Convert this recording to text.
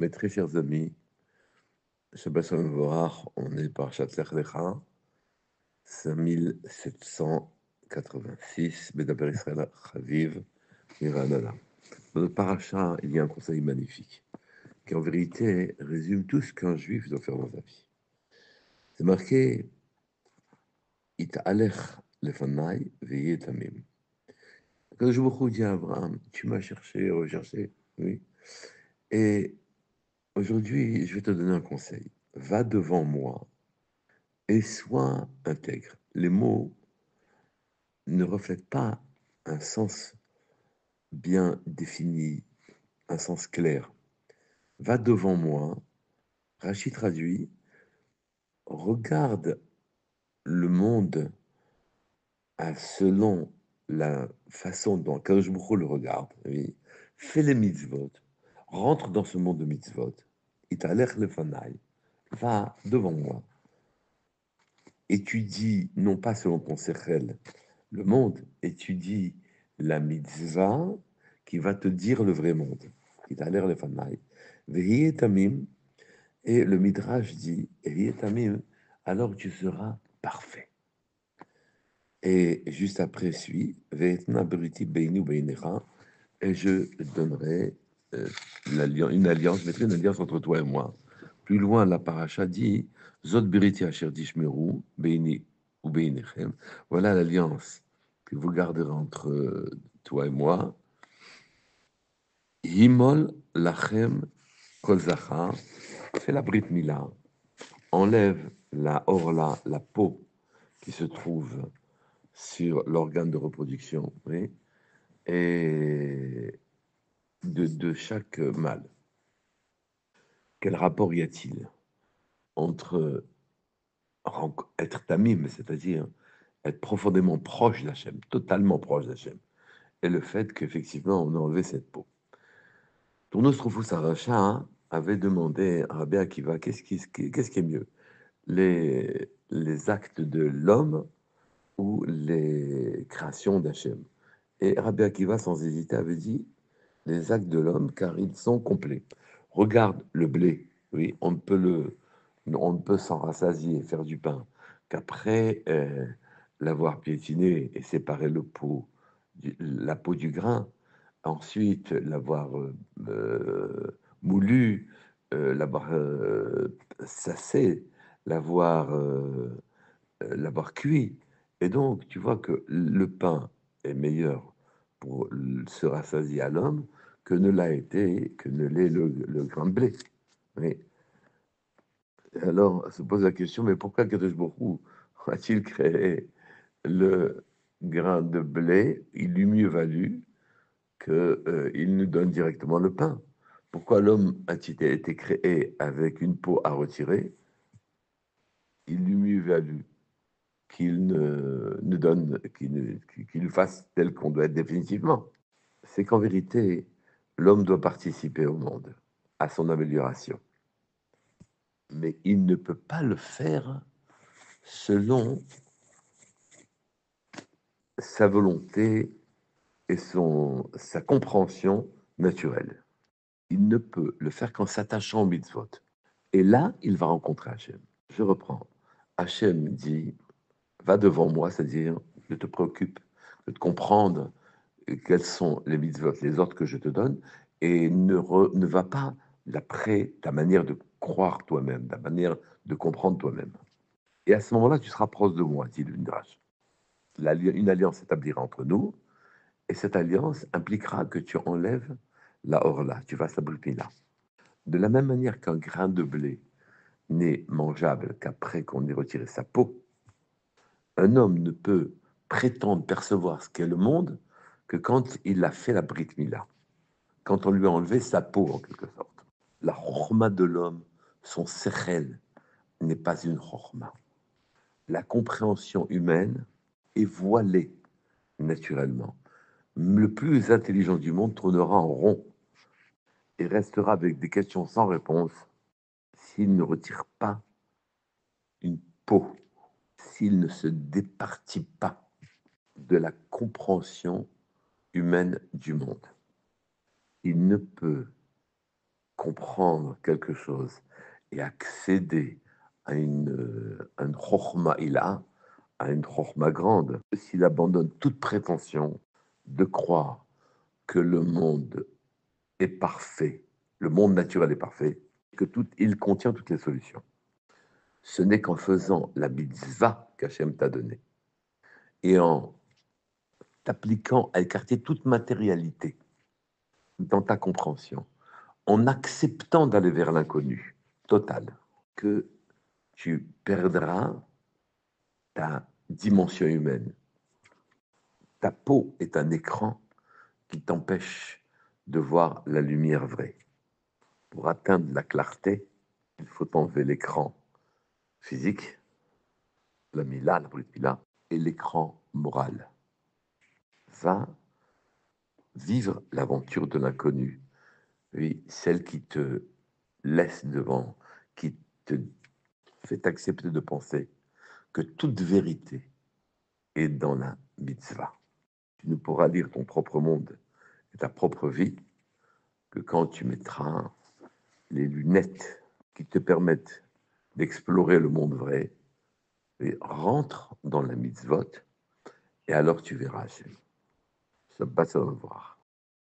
Mes très chers amis, Shabbat Shalom Mevorach, on est par Shat Lech Lecha, 5786, Bedaber Israël Chaviv, Miranala. Dans notre paracha, il y a un conseil magnifique, qui en vérité résume tout ce qu'un juif doit faire dans sa vie. C'est marqué, Ita'alech lefanai ve'yeh tamim. Quand je vous dis à Abraham, tu m'as cherché, recherché, oui. Et aujourd'hui, je vais te donner un conseil. Va devant moi et sois intègre. Les mots ne reflètent pas un sens bien défini, un sens clair. Va devant moi, Rachid traduit, regarde le monde selon la façon dont Kadosh Baruch Hu le regarde. Oui. Fais les mitzvot, rentre dans ce monde de mitzvot. Italech lefanai, va devant moi. Étudie, non pas selon ton sechel, le monde, étudie la mitzvah qui va te dire le vrai monde. Italech lefanai. Vehi etamim, et le Midrash dit, Vehi etamim, alors tu seras parfait. Et juste après suit, Ve'etna beriti beinu beinecha, et je donnerai une alliance, je mettrai une alliance entre toi et moi. Plus loin, la paracha dit, Zot beriti asher tishmeru beini ou beinechem. Voilà l'alliance que vous garderez entre toi et moi. Himol lachem kol zachar, fais la brit mila, enlève la orla, la peau qui se trouve sur l'organe de reproduction, oui, et de chaque mâle. Quel rapport y a-t-il entre être tamim, c'est-à-dire être profondément proche d'Hachem, totalement proche d'Hachem, et le fait qu'effectivement on a enlevé cette peau? Tournos Rufus Aracha avait demandé à Rabbi Akiva qu'est-ce qui est mieux, les actes de l'homme ou les créations d'Hachem? Et Rabbi Akiva, sans hésiter, avait dit les actes de l'homme, car ils sont complets. Regarde le blé, oui, on ne peut s'en rassasier, faire du pain, qu'après l'avoir piétiné et séparer la peau du grain, ensuite l'avoir moulu, l'avoir sassé, l'avoir cuit. Et donc, tu vois que le pain est meilleur pour se rassasier à l'homme que ne l'est le grain de blé. Mais alors, se pose la question, mais pourquoi Kadosh Baruch Hu a-t-il créé le grain de blé? Il lui mieux valu qu'il nous donne directement le pain. Pourquoi l'homme a-t-il été créé avec une peau à retirer? Il lui mieux valu qu'il nous donne, qu'il nous fasse tel qu'on doit être définitivement. C'est qu'en vérité, l'homme doit participer au monde, à son amélioration. Mais il ne peut pas le faire selon sa volonté et sa compréhension naturelle. Il ne peut le faire qu'en s'attachant au mitzvot. Et là, il va rencontrer Hachem. Je reprends. Hachem dit, va devant moi, c'est-à-dire, je te préoccupe de te comprendre quels sont les mitzvot, les ordres que je te donne, et ne va pas d'après ta manière de croire toi-même, ta manière de comprendre toi-même. Et à ce moment-là, tu seras proche de moi, dit le Midrash. Une alliance s'établira entre nous, et cette alliance impliquera que tu enlèves la orla, tu fasses la bripina. De la même manière qu'un grain de blé n'est mangeable qu'après qu'on ait retiré sa peau, un homme ne peut prétendre percevoir ce qu'est le monde que quand il a fait la brit mila, quand on lui a enlevé sa peau en quelque sorte. La chorma de l'homme, son sechel, n'est pas une chorma. La compréhension humaine est voilée naturellement. Le plus intelligent du monde tournera en rond et restera avec des questions sans réponse s'il ne retire pas une peau, s'il ne se départit pas de la compréhension humaine du monde. Il ne peut comprendre quelque chose et accéder à une chokhma ilah, à une chokhma grande, s'il abandonne toute prétention de croire que le monde est parfait, le monde naturel est parfait, que il contient toutes les solutions. Ce n'est qu'en faisant la mitzvah qu'Hachem t'a donnée et en t'appliquant à écarter toute matérialité dans ta compréhension, en acceptant d'aller vers l'inconnu total, que tu perdras ta dimension humaine. Ta peau est un écran qui t'empêche de voir la lumière vraie. Pour atteindre la clarté, il faut enlever l'écran physique, la mila, la brute mila, et l'écran moral. Va vivre l'aventure de l'inconnu, oui, celle qui te laisse devant, qui te fait accepter de penser que toute vérité est dans la mitzvah. Tu ne pourras lire ton propre monde et ta propre vie que quand tu mettras les lunettes qui te permettent d'explorer le monde vrai et rentre dans la mitzvot et alors tu verras Hachem. Shabbat shalom.